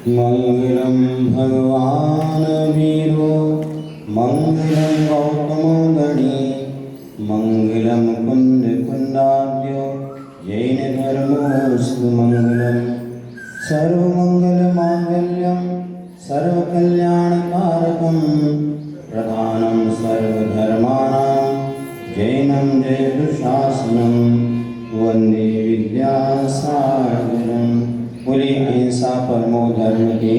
मंगलम भगवान वीरो मंगलम गौतम गणी मंगलम कुंद कुंदाद्यो जैन धर्मोस्तु मंगलम सर्वमंगल मांगल्यम सर्वकल्याणकारकम प्रधानम सर्वधर्माणां जैनम जयदुशासनम वंदे विद्यासागरम। बोले अहिंसा परमो धर्म की,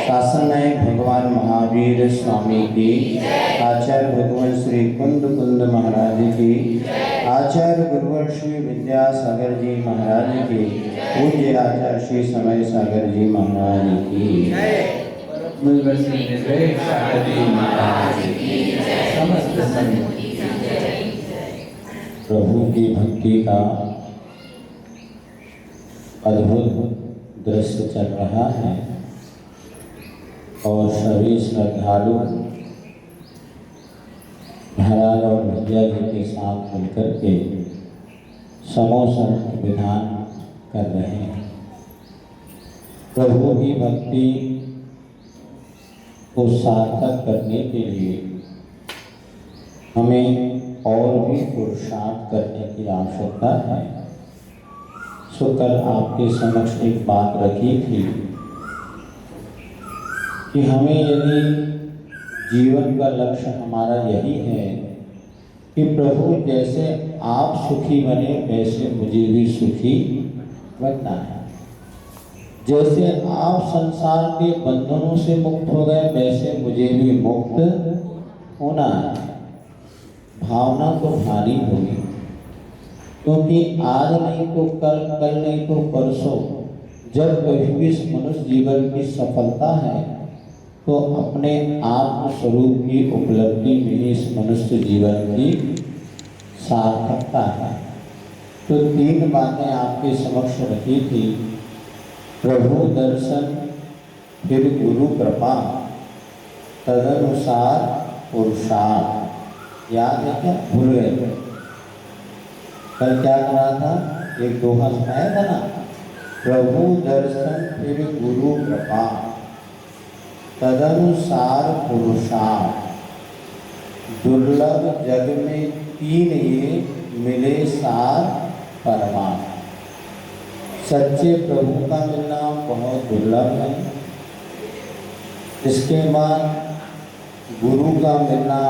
शासन नायक भगवान महावीर स्वामी की, आचार्य भगवान श्री कुंद कुंद महाराज की, आचार्य गुरुवर श्री विद्यासागर जी महाराज की, पूज्य आचार्य श्री समय सागर जी महाराज की, प्रभु की भक्ति का अद्भुत दृश्य चल रहा है और सभी श्रद्धालु महाराज और भैया जी के साथ मिलकर के समोसन विधान कर रहे हैं। प्रभु की भक्ति को सार्थक करने के लिए हमें और भी पुरुषार्थ करने की आवश्यकता है। सो कल आपके समक्ष एक बात रखी थी कि हमें यदि जीवन का लक्ष्य हमारा यही है कि प्रभु जैसे आप सुखी बने वैसे मुझे भी सुखी बनना है, जैसे आप संसार के बंधनों से मुक्त हो गए वैसे मुझे भी मुक्त होना है। भावना तो भारी होगी, क्योंकि आज नहीं तो कल, कल नहीं तो परसों, जब कभी भी इस मनुष्य जीवन की सफलता है तो अपने आत्म स्वरूप की उपलब्धि में इस मनुष्य जीवन की सार्थकता है। तो 3 बातें आपके समक्ष रखी थी। प्रभु दर्शन, फिर गुरु कृपा, तदनुसार पुरुषार्थ। याद है क्या? भूल गए? कल क्या करा था? एक दोहा सुनाया था ना, प्रभु दर्शन फिर गुरु कृपा तदनुसार पुरुषार्थ। दुर्लभ जग में 3 ये मिले सार परमार्थ। सच्चे प्रभु का मिलना बहुत दुर्लभ है। इसके बाद गुरु का मिलना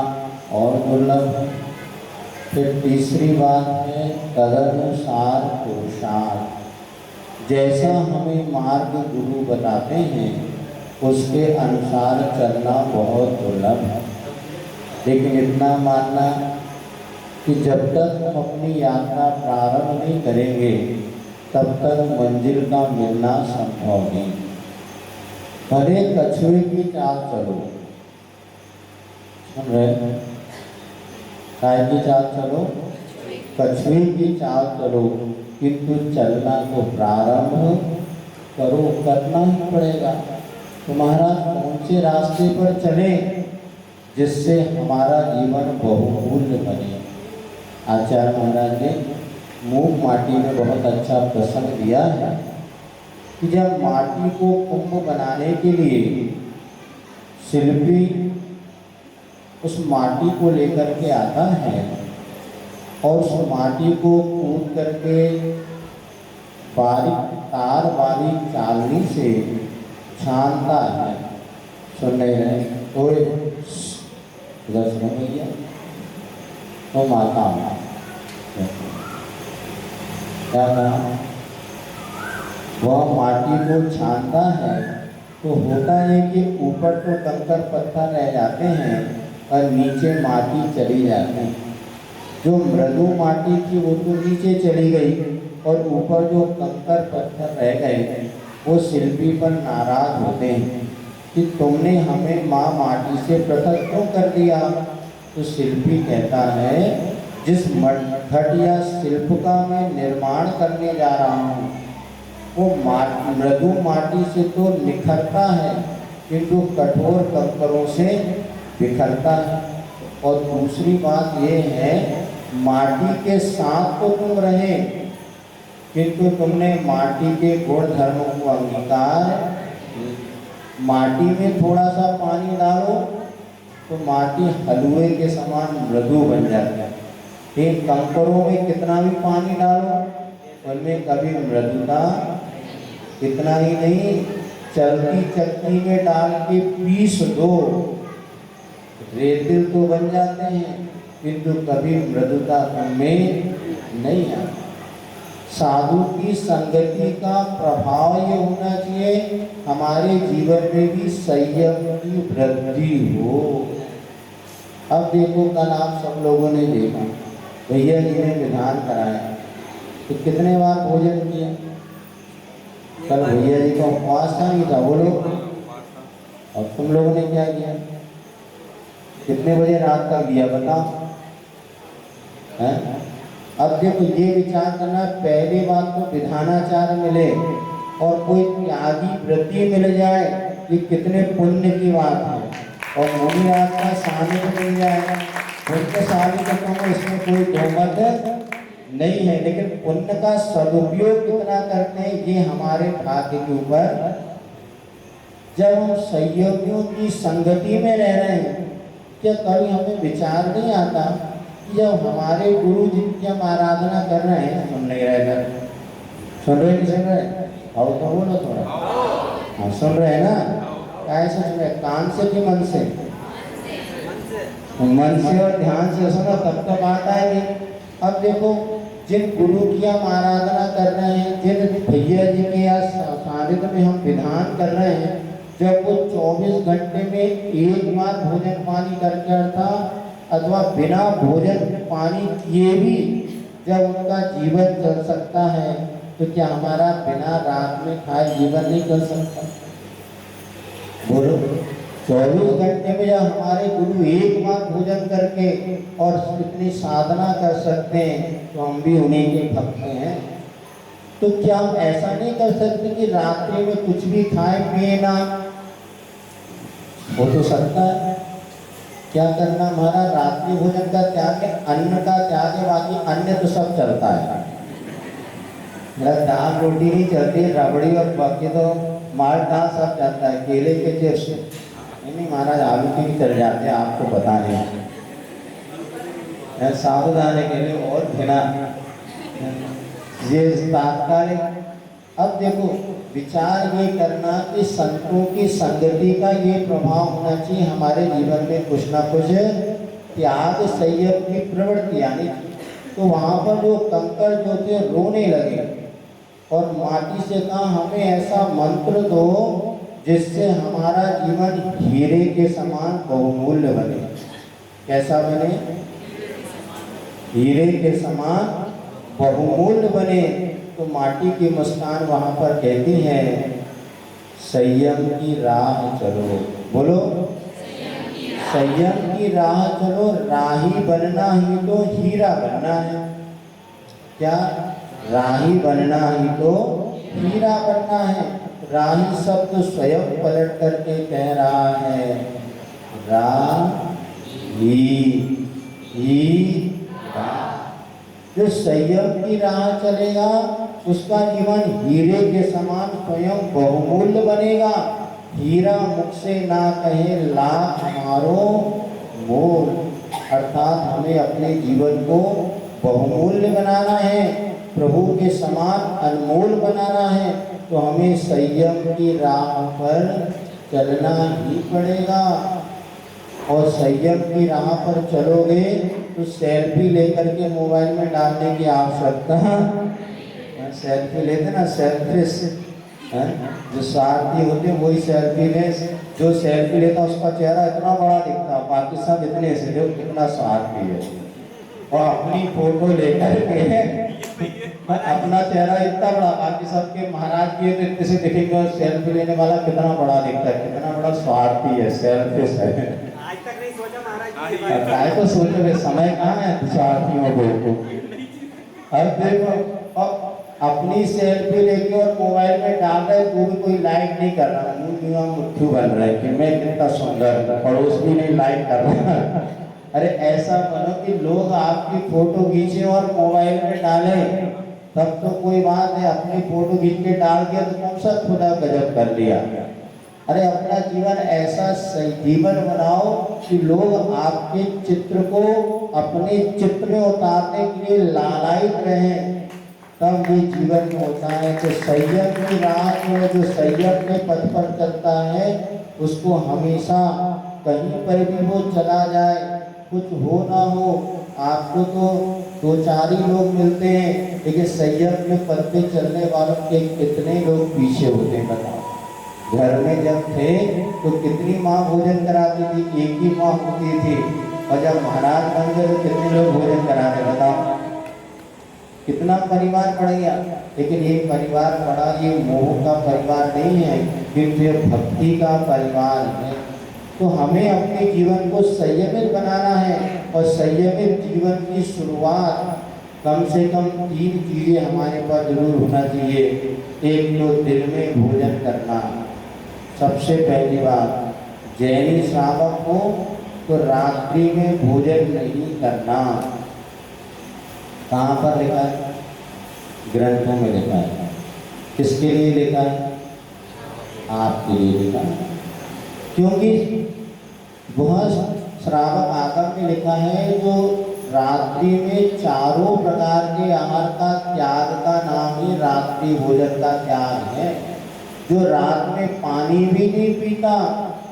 और दुर्लभ है। फिर तीसरी बात है तदनुसार पुरुषार्थ। जैसा हमें मार्ग गुरु बताते हैं उसके अनुसार चलना बहुत दुर्लभ है। लेकिन इतना मानना कि जब तक हम अपनी यात्रा प्रारंभ नहीं करेंगे तब तक मंजिल का मिलना संभव नहीं। भले कछुए की चाल चलो, सुन रहे? काय की चाल चलो? कछुए की चाल चलो, किंतु चलना तो प्रारंभ करो, करना ही पड़ेगा। तुम्हारा कौन से रास्ते पर चले जिससे हमारा जीवन बहुमूल्य बने। आचार्य महाराज ने मूक माटी में बहुत अच्छा प्रसंग दिया है कि जब माटी को कुंभ बनाने के लिए शिल्पी उस माटी को लेकर के आता है और उस माटी को कूद करके बारीक तार बारीक चालनी से छानता है। सुन रहे हैं? कोई इधर सुनो भैया, तो माता क्या कहा? वह माटी को छानता है तो होता है कि ऊपर तो कंकर पत्थर रह जाते हैं और नीचे माटी चली जाती है। जो मृदु माटी थी वो तो नीचे चली गई और ऊपर जो कंकर पत्थर रह गए वो शिल्पी पर नाराज होते हैं कि तुमने हमें माँ माटी से पृथक क्यों कर दिया। तो शिल्पी कहता है जिस मठघट या शिल्प का मैं निर्माण करने जा रहा हूँ वो मृदु माटी से तो निखरता है किंतु कठोर कंकरों से बिखरता है। और दूसरी बात ये है माटी के साथ तो तुम रहे, किंतु तुमने माटी के गुण धर्मों को अंगीकार, माटी में थोड़ा सा पानी डालो तो माटी हलवे के समान मृदु बन जाती है। इन कंकरों में कितना भी पानी डालो उनमें कभी मृदुता, इतना ही नहीं, चलती चक्की में डाल के पीस दो, रेतिल तो बन जाते हैं किंतु कभी मृदुता उनमें नहीं आती। साधु की संगति का प्रभाव ये होना चाहिए हमारे जीवन में भी संयम की वृद्धि हो। अब देखो, कल आप सब लोगों ने देखा भैया जी ने विधान कराया तो कितने बार भोजन किया? कल भैया जी का उपवास था, नहीं था? बोलो। और तुम लोगों ने क्या किया? कितने बजे रात तक लिया बताओ? अब देखो, ये विचार करना, पहली बात तो विधानाचार मिले और कोई त्यागी व्रती मिल जाए, ये कितने पुण्य की बात है। और मुनि रात का सानिध्य मिल जाए, पुण्यशाली का इसमें कोई दोमत नहीं है, लेकिन पुण्य का सदुपयोग कितना करते हैं ये हमारे भाग्य के ऊपर। जब हम सहयोगियों की संगति में रह रहे हैं, क्या कभी हमें विचार नहीं आता कि जब हमारे गुरु जी की हम आराधना कर रहे हैं, सुन नहीं रहे, सुन रहे नहीं सुन रहे? और तो बोलो थोड़ा। हाँ, सुन रहे हैं ना? कैसे सुन रहे? कान से कि मन से? मन से और ध्यान से सुनो तब तक आता है नहीं। अब देखो, जिन गुरु की हम आराधना कर रहे हैं, जिन भैया जी के या सानिध्य में हम विधान कर रहे हैं, जब वो 24 घंटे में एक बार भोजन पानी करके अथवा बिना भोजन पानी किए भी जब उनका जीवन चल सकता है, तो क्या हमारा बिना रात में खाए जीवन नहीं चल सकता? बोलो। 24 घंटे में जब हमारे गुरु एक बार भोजन करके और इतनी साधना कर सकते हैं, तो हम भी उन्हीं के भक्त हैं। तो क्या हम ऐसा नहीं कर सकते कि रात्रि में कुछ भी खाए पिए ना? हो तो सकता है। क्या करना? हमारा रात्रि भोजन का त्याग है, अन्न का त्याग है, बाकी अन्य तो सब चलता है। मेरा दाल रोटी नहीं चलती, रबड़ी और बाकी तो मार दाल सब चलता है, केले के चिप्स नहीं महाराज, आलू के भी चल जाते हैं, आपको पता नहीं। साबुदाने के लिए और बिना ये तात्कालिक। अब देखो, विचार ये करना कि संतों की संगति का ये प्रभाव होना चाहिए हमारे जीवन में, कुछ ना कुछ त्याग संयम की प्रवृत्ति आनी। तो वहाँ पर जो कंकड़ जो थे रोने लगे और माटी से कहा हमें ऐसा मंत्र दो जिससे हमारा जीवन हीरे के समान बहुमूल्य बने। कैसा बने? हीरे के समान बहुमूल्य बने। तो माटी की मुस्कान वहाँ पर कहती है, संयम की राह चलो। बोलो, संयम की राह चलो, राही बनना ही तो हीरा बनना है। क्या? राही बनना ही तो हीरा बनना है। राही शब्द स्वयं पलट करके कह रहा है, राही जो संयम की राह चलेगा उसका जीवन हीरे के समान स्वयं बहुमूल्य बनेगा। हीरा मुख से ना कहे लाख मारो मोल, अर्थात हमें अपने जीवन को बहुमूल्य बनाना है, प्रभु के समान अनमोल बनाना है, तो हमें संयम की राह पर चलना ही पड़ेगा। और संयम की राह पर चलोगे तो सेल्फी लेकर के मोबाइल में डालने की आवश्यकता, सेल्फी लेते ना, सेल्फी जो स्वार्थी होते वही सेल्फी ले, जो सेल्फी लेता उसका चेहरा इतना बड़ा दिखता, बाकी सब इतने से जो कितना स्वार्थी है। और अपनी फोटो लेकर के अपना चेहरा इतना बड़ा, बाकी सबके महाराज की तो इतने से दिखेंगे, सेल्फी लेने वाला कितना बड़ा दिखता है, कितना बड़ा स्वार्थी है, सेल्फिश है। आज तक नहीं सोचा महाराज, काय तो सोच रहे, समय कहाँ है स्वार्थियों को। अब देखो, अब अपनी सेल्फी लेके और मोबाइल में डाल रहे, तो भी कोई लाइक नहीं कर रहा, मुट्ठू बन रहा है कि मैं कितना सुंदर, पड़ोस भी नहीं लाइक कर रहा। अरे ऐसा बनो कि लोग आपकी फोटो खींचे और मोबाइल में डालें, तब तो कोई बात है। अपनी फोटो खींच के डाल दिया तो कौन सा खुदा गजब कर लिया। अरे अपना जीवन ऐसा सही जीवन बनाओ कि लोग आपके चित्र को अपने चित्र में उतारने के लिए लालायित रहें, तब ये जीवन में होता है। तो संयम की राह में जो संयम के पथ पर चलता है उसको हमेशा कहीं पर भी वो चला जाए, कुछ हो ना हो, आपको तो दो चार ही लोग मिलते हैं, लेकिन संयम के पथ पे चलने वालों के कितने लोग पीछे होते हैं बताओ। घर में जब थे तो कितनी माँ भोजन कराती थी, एक ही माँ होती थी, और जब महाराज बन गए तो कितने लोग भोजन कराते बताओ। कितना परिवार बढ़ गया। लेकिन ये परिवार बड़ा, ये मोह का परिवार नहीं है, किंतु ये भक्ति का परिवार है। तो हमें अपने जीवन को संयमित बनाना है, और संयमित जीवन की शुरुआत कम से कम 3 चीजें हमारे पास जरूर होना चाहिए। एक तो दिन में भोजन करना, सबसे पहली बात। जैनी श्रावक हो तो रात्रि में भोजन नहीं करना। कहाँ पर लिखा है? ग्रंथों में लिखा है। किसके लिए लिखा है? आपके लिए लिखा है। क्योंकि वह श्रावक आगम में लिखा है जो रात्रि में चारों प्रकार के आहार का त्याग का नाम ही रात्रि भोजन का त्याग है। जो रात में पानी भी नहीं पीता,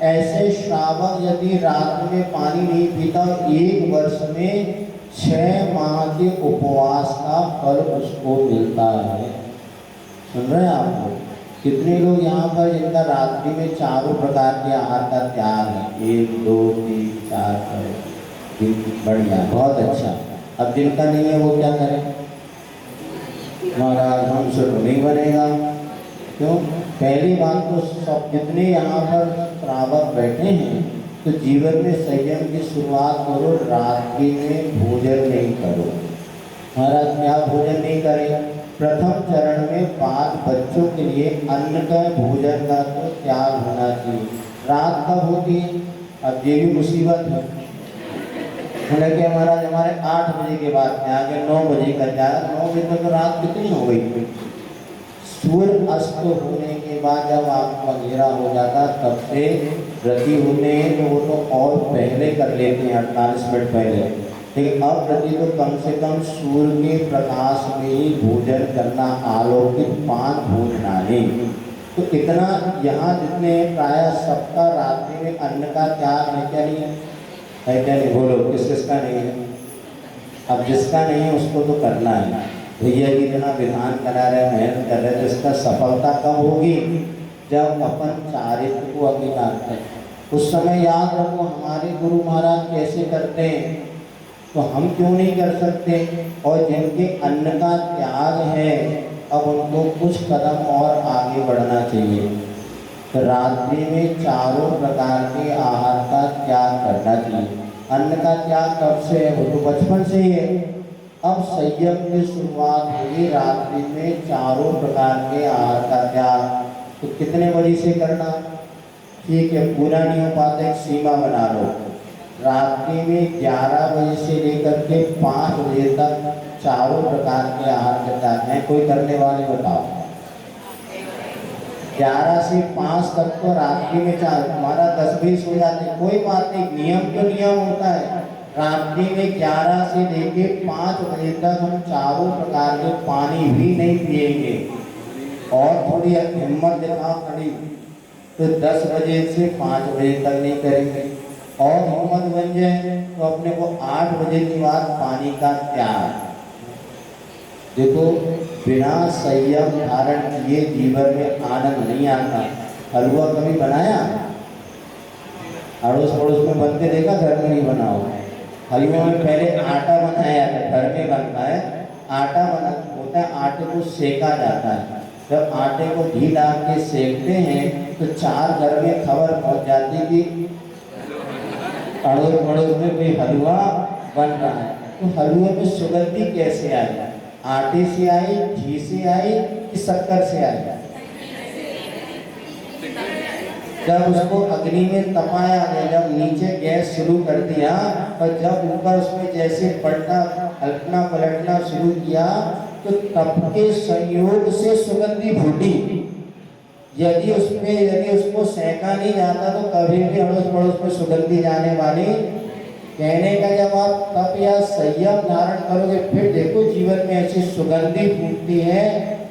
ऐसे श्रावक यदि रात में पानी नहीं पीता, 1 वर्ष में 6 माह के उपवास का फल उसको मिलता है। सुन रहे हैं आप लोग? कितने लोग यहाँ पर जिनका रात्रि में चारों प्रकार के आहार का त्याग है? 1 2 3 4 बढ़िया, बहुत अच्छा। अब जिनका नहीं है वो क्या करें? महाराज हमसे तो नहीं बनेगा। क्यों? पहली बात तो सब जितने यहाँ पर श्रावक बैठे हैं तो जीवन में संयम की शुरुआत करो, रात्रि में भोजन नहीं करो। महाराज क्या भोजन नहीं करें? प्रथम चरण में बाल बच्चों के लिए अन्न का भोजन का तो त्याग होना चाहिए। रात कब होती है? अब ये भी मुसीबत है। हालांकि हमारे 8 बजे के बाद में आगे 9 बजे का जाए, 9 बजे तक तो रात कितनी हो गई? सूर्य अस्त होने के बाद जब आपको अंधेरा हो जाता तब से व्रती होते हैं तो वो तो और पहले कर लेते हैं, 48 मिनट पहले। लेकिन अब व्रती तो कम से कम सूर्य के प्रकाश में ही भोजन करना, आलोकित 5 भोजनालय। तो इतना यहाँ जितने प्राय सबका रात्रि में अन्न का त्याग है क्या नहीं है क्या नहीं? बोलो किसका नहीं है? अब जिसका नहीं है उसको तो करना है। भैया जी इतना विधान करा रहे, मेहनत कर रहे, तो इसका सफलता कब होगी? जब अपन चारित्र को अंगीकार करें। उस समय याद रखो हमारे गुरु महाराज कैसे करते हैं, तो हम क्यों नहीं कर सकते? और जिनके अन्न का त्याग है अब उनको कुछ कदम और आगे बढ़ना चाहिए। तो रात्रि में चारों प्रकार के आहार का त्याग करना चाहिए। अन्न का त्याग कब से है? वो तो बचपन से ही है। अब संयम की शुरुआत होगी रात्रि में चारों प्रकार के आहार का त्याग। तो कितने बजे से करना? ठीक है, पूरा नहीं हो पाता, एक सीमा बना लो। रात्रि में 11 बजे से लेकर के 5 बजे तक चारों प्रकार के आहार का त्याग है। कोई करने वाले बताओ? 11 से 5 तक तो रात्रि में चार, हमारा 10 बजे सो जाते, कोई बात नहीं, नियम तो नियम होता है। रात्रि में 11 से लेके 5 बजे तक हम चारों प्रकार के पानी भी नहीं पिएंगे। और थोड़ी हिम्मत दिखाओ खड़ी, तो 10 बजे से 5 बजे तक नहीं करेंगे। और हिम्मत बन जाए तो अपने को 8 बजे के बाद पानी का त्याग। देखो बिना संयम धारण किए जीवन में आनंद नहीं आता। हलवा कभी बनाया? अड़ोस पड़ोस में बनते देखा? घर में नहीं बनाओ। हलवे में पहले आटा बनाया जाता है, घर में बनता है। आटा बना होता है, आटे को सेका जाता है। जब आटे को घी डाल के सेकते हैं तो 4 घर में खबर पहुंच जाती कि अड़ोस पड़ोस में कोई हलवा बन रहा है। तो हलवे में सुगंधी कैसे आई? आटे से आई, घी से आई कि शक्कर से आई? जब उसको अग्नि में तपाया गया, जब नीचे गैस शुरू कर दिया और जब ऊपर उसमें जैसे पलटना पलटना शुरू किया तो तप के संयोग से सुगंधी फूटी। यदि उसको सेका नहीं जाता तो कभी भी अड़ोस पड़ोस में सुगंधी जाने वाली। कहने का जब आप तप या संयम धारण करोगे फिर देखो जीवन में ऐसी सुगंधी फूटती है,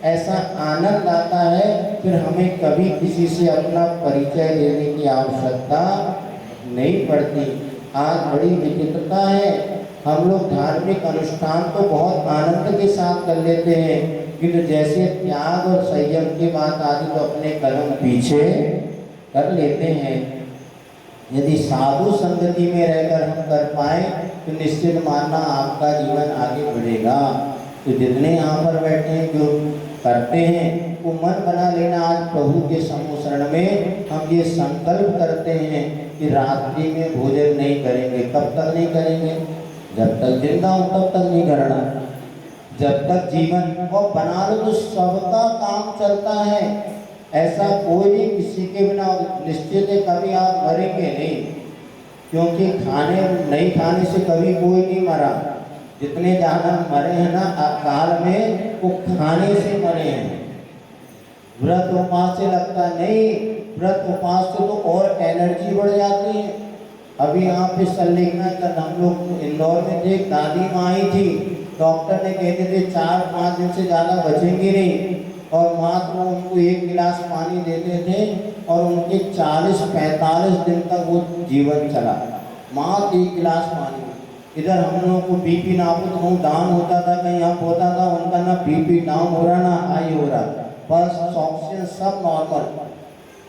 ऐसा आनंद आता है, फिर हमें कभी किसी से अपना परिचय लेने की आवश्यकता नहीं पड़ती। आज बड़ी विचित्रता है, हम लोग धार्मिक अनुष्ठान तो बहुत आनंद के साथ कर लेते हैं, किंतु जैसे त्याग और संयम की बात आती तो अपने कदम पीछे कर लेते हैं। यदि साधु संगति में रहकर हम कर पाए तो निश्चित मानना आपका जीवन आगे बढ़ेगा। तो जितने यहाँ पर बैठे हैं जो करते हैं वो मन बना लेना, आज प्रभु के समूह शरण में हम ये संकल्प करते हैं कि रात्रि में भोजन नहीं करेंगे। कब तक नहीं करेंगे? जब तक जिंदा हो तब तक नहीं करना, जब तक जीवन। और बना लो तो सबका काम चलता है, ऐसा कोई नहीं किसी के बिना निश्चित है कभी आप मरेंगे नहीं, क्योंकि खाने नहीं खाने से कभी कोई नहीं मरा। जितने ज़्यादा मरे हैं ना काल में वो खाने से मरे हैं। व्रत उपवास से लगता नहीं, व्रत उपवास से तो और एनर्जी बढ़ जाती है। अभी यहाँ पे संलेखना कर हम लोग इंदौर में थे, दादी माँ आई थी, डॉक्टर ने कहते थे 4-5 दिन से ज़्यादा बचेंगी नहीं, और मात्र उनको 1 गिलास पानी देते थे और उनके 40-45 दिन तक वो जीवन चला, मात्र 1 गिलास पानी। इधर हम लोगों को बीपी नापो तो वो डाउन होता था, कहीं अप होता था, उनका ना बीपी डाउन हो रहा ना हाई हो रहा, बस ऑक्सीजन सब नॉर्मल।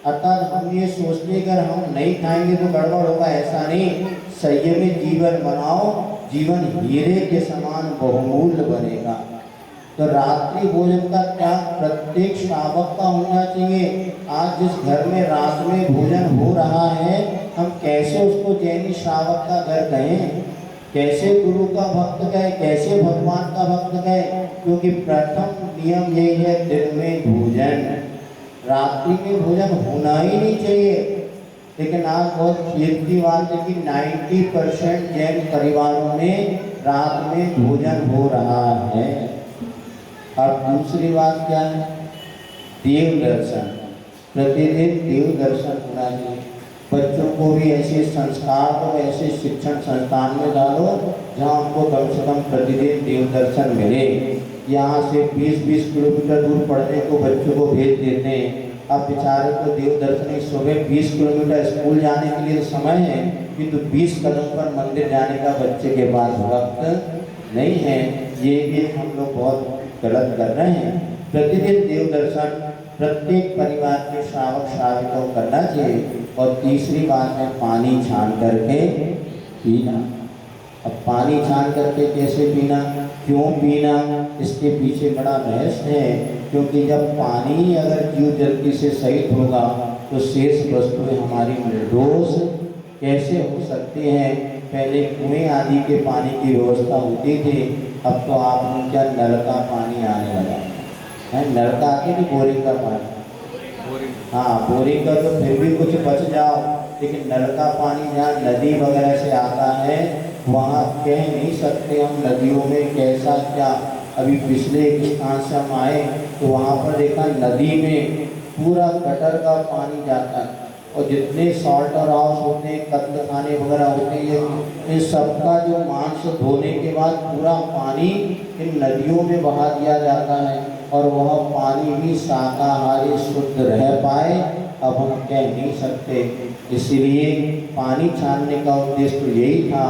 अर्थात हम ये सोचते अगर हम नहीं खाएंगे तो गड़बड़ होगा, ऐसा नहीं। संयमित जीवन बनाओ, जीवन हीरे के समान बहुमूल्य बनेगा। तो रात्रि भोजन का त्याग प्रत्येक श्रावक का होना चाहिए। आज जिस घर में रात में भोजन हो रहा है, हम कैसे उसको जैनी श्रावक का घर कहें, कैसे गुरु का भक्त कहें, कैसे भगवान का भक्त कहें? क्योंकि प्रथम नियम यही है, दिन में भोजन, रात्रि में भोजन होना ही नहीं चाहिए। लेकिन आज बहुत खेद की बात है कि 90% जैन परिवारों में रात में भोजन हो रहा है। और दूसरी बात क्या है? देव दर्शन, प्रतिदिन देव दर्शन होना चाहिए। बच्चों को भी ऐसे संस्कार को ऐसे शिक्षण संस्थान में डालो जहाँ उनको कम से कम प्रतिदिन देव दर्शन मिले। यहाँ से 20-20 किलोमीटर दूर पढ़ने को बच्चों को भेज देते हैं। अब बेचारे को देव दर्शन सुबह 20 किलोमीटर स्कूल जाने के लिए समय है, किंतु 20 कदम पर मंदिर जाने का बच्चे के पास वक्त नहीं है। ये भी हम लोग बहुत गलत कर रहे हैं। प्रतिदिन देव दर्शन प्रत्येक परिवार के श्रावक श्राविकों को करना चाहिए। और तीसरी बात है पानी छान करके पीना। अब पानी छान करके कैसे पीना, क्यों पीना, इसके पीछे बड़ा रहस्य है। क्योंकि जब पानी अगर जीव जल्दी से सहित होगा तो शेष वस्तुएं हमारी निर्दोष कैसे हो सकती हैं। पहले कुएं आदि के पानी की व्यवस्था होती थी, अब तो आपने क्या नल का पानी आने लगा है। नल का आके भी बोरिंग का पानी, हाँ बोरिंग का तो फिर भी कुछ बच जाओ, लेकिन नल का पानी जहाँ नदी वगैरह से आता है वहाँ कह नहीं सकते हम नदियों में कैसा क्या। अभी पिछले एक स्थान से हम आए तो वहाँ पर देखा नदी में पूरा गटर का पानी जाता है, और जितने सॉल्टर हाउस होते हैं, कत्ल खाने वगैरह होते हैं, इन सबका जो मांस धोने के बाद पूरा पानी इन नदियों में बहा दिया जाता है, और वह पानी भी शाकाहारी शुद्ध रह पाए अब हम कह नहीं सकते। इसलिए पानी छानने का उद्देश्य तो यही था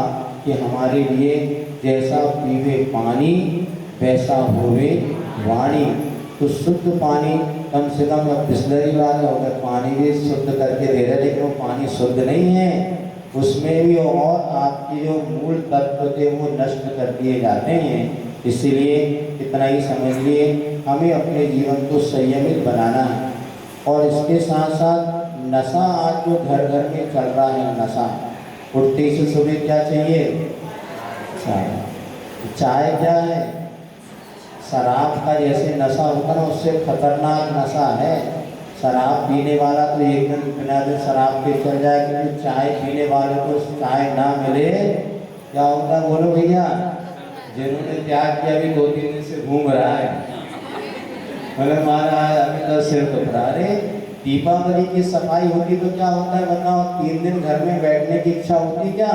कि हमारे लिए जैसा पीवे पानी वैसा होवे वाणी। तो शुद्ध पानी कम से कम बिस्लरी वाले हो गए, पानी भी शुद्ध करके दे रहे, लेकिन वो पानी शुद्ध नहीं है, उसमें भी और आपके जो मूल तत्व थे वो नष्ट कर दिए जाते हैं। इसीलिए इतना ही समझिए, हमें अपने जीवन को संयमित बनाना है। और इसके साथ साथ नशा आज जो घर घर में चल रहा है, नशा उठते से सुबह क्या चाहिए? चाय। चाय क्या है? शराब का जैसे नशा होता ना, उससे खतरनाक नशा है। शराब पीने वाला तो एक दिन बिना दिन शराब के चल जाए, क्योंकि चाय पीने वाले को चाय ना मिले क्या होता है बोलो भैया। जिन्होंने त्याग किया भी 2-3 दिन से घूम रहा है, मगर महाराज अभी तो सिर दुख रहा। अरे दीपावली की सफाई होती तो क्या होता है बताओ, 3 दिन घर में बैठने की इच्छा होती क्या।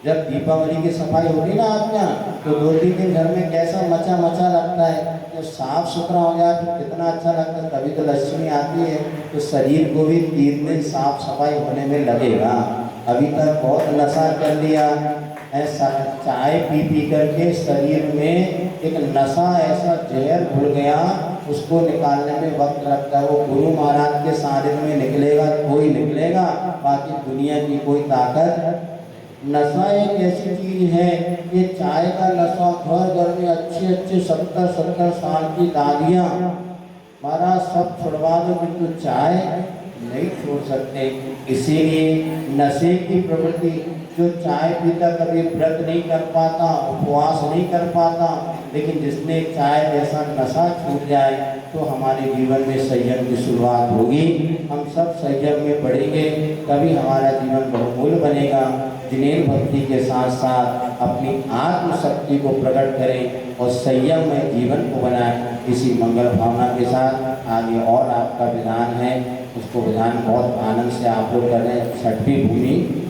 जब दीपावली की सफाई होती ना आपके यहाँ, तो 2-3 दिन घर में कैसा मचा मचा लगता है। तो साफ सुथरा हो जाए तो कितना अच्छा लगता है, तभी तो लक्ष्मी आती है। तो शरीर को भी 3 दिन साफ सफाई होने में लगेगा। अभी तक बहुत नशा कर लिया ऐसा, चाय पी पी करके शरीर में एक नशा ऐसा जहर घुल गया, उसको निकालने में वक्त लगता है। वो गुरु महाराज के सानिध्य में निकलेगा कोई निकलेगा, बाकी दुनिया की कोई ताकत। नशा एक ऐसी चीज है, ये चाय का नशा घर घर में अच्छे अच्छे 70-70 साल की दादियाँ महाराज सब छुड़वा दो, किंतु चाय नहीं छोड़ सकते। इसीलिए नशे की प्रवृत्ति, जो चाय पीता कभी व्रत नहीं कर पाता, उपवास नहीं कर पाता, लेकिन जिसने चाय जैसा नशा छूट जाए तो हमारे जीवन में संयम की शुरुआत होगी। हम सब संयम में बढ़ेंगे, तभी हमारा जीवन बहुमूल्य बनेगा। जिनेन्द्र भक्ति के साथ साथ अपनी आत्मशक्ति को प्रकट करें और संयम में जीवन को बनाएं। इसी मंगल भावना के साथ आगे और आपका विधान है, उसको विधान बहुत आनंद से आप लोग कर रहे हैं। 6वीं भूमि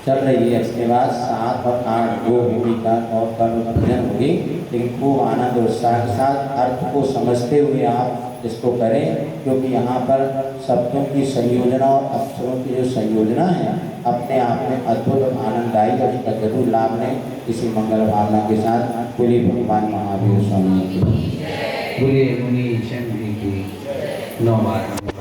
चल रही है, इसके बाद 7 और 8 2 भूमि का और कर्म होगी, लेकिन खूब आनंद और उत्साह के साथ अर्थ को समझते हुए आप इसको करें, क्योंकि यहाँ पर शब्दों की संयोजना और अक्षरों की जो संयोजना है अपने आप में अद्भुत और आनंददायी है। उसका जरूर लाभ लें इसी मंगल भावना के साथ। पूरी भगवान महावीर स्वामी की बोलिए मुनि चंद्र की 9 बार।